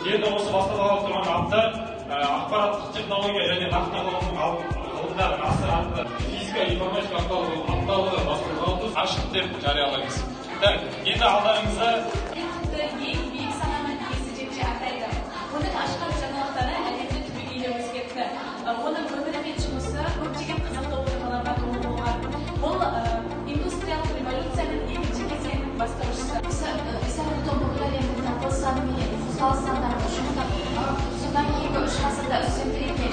енді осы басталып тұрған апта ақпараттық технология және тақталығының ғылымдар ғасыр атты физика информатика апталығы басталып ашық деп жариялаймыз. Енді алдарыңызда ең биік сананың есі атайды. Оның ашқан жаңалықтары әлемді түбегейлі өзгертті. Оның өмірі мен жұмысы көптеген қызықты оқиғаларға толы болған. Бұл индустриялық революцияның екінші кезеңінің бастаушысы. Исаның тобықты әлемінің қозғалысынан содан кейінгі үш ғасырда үстемдік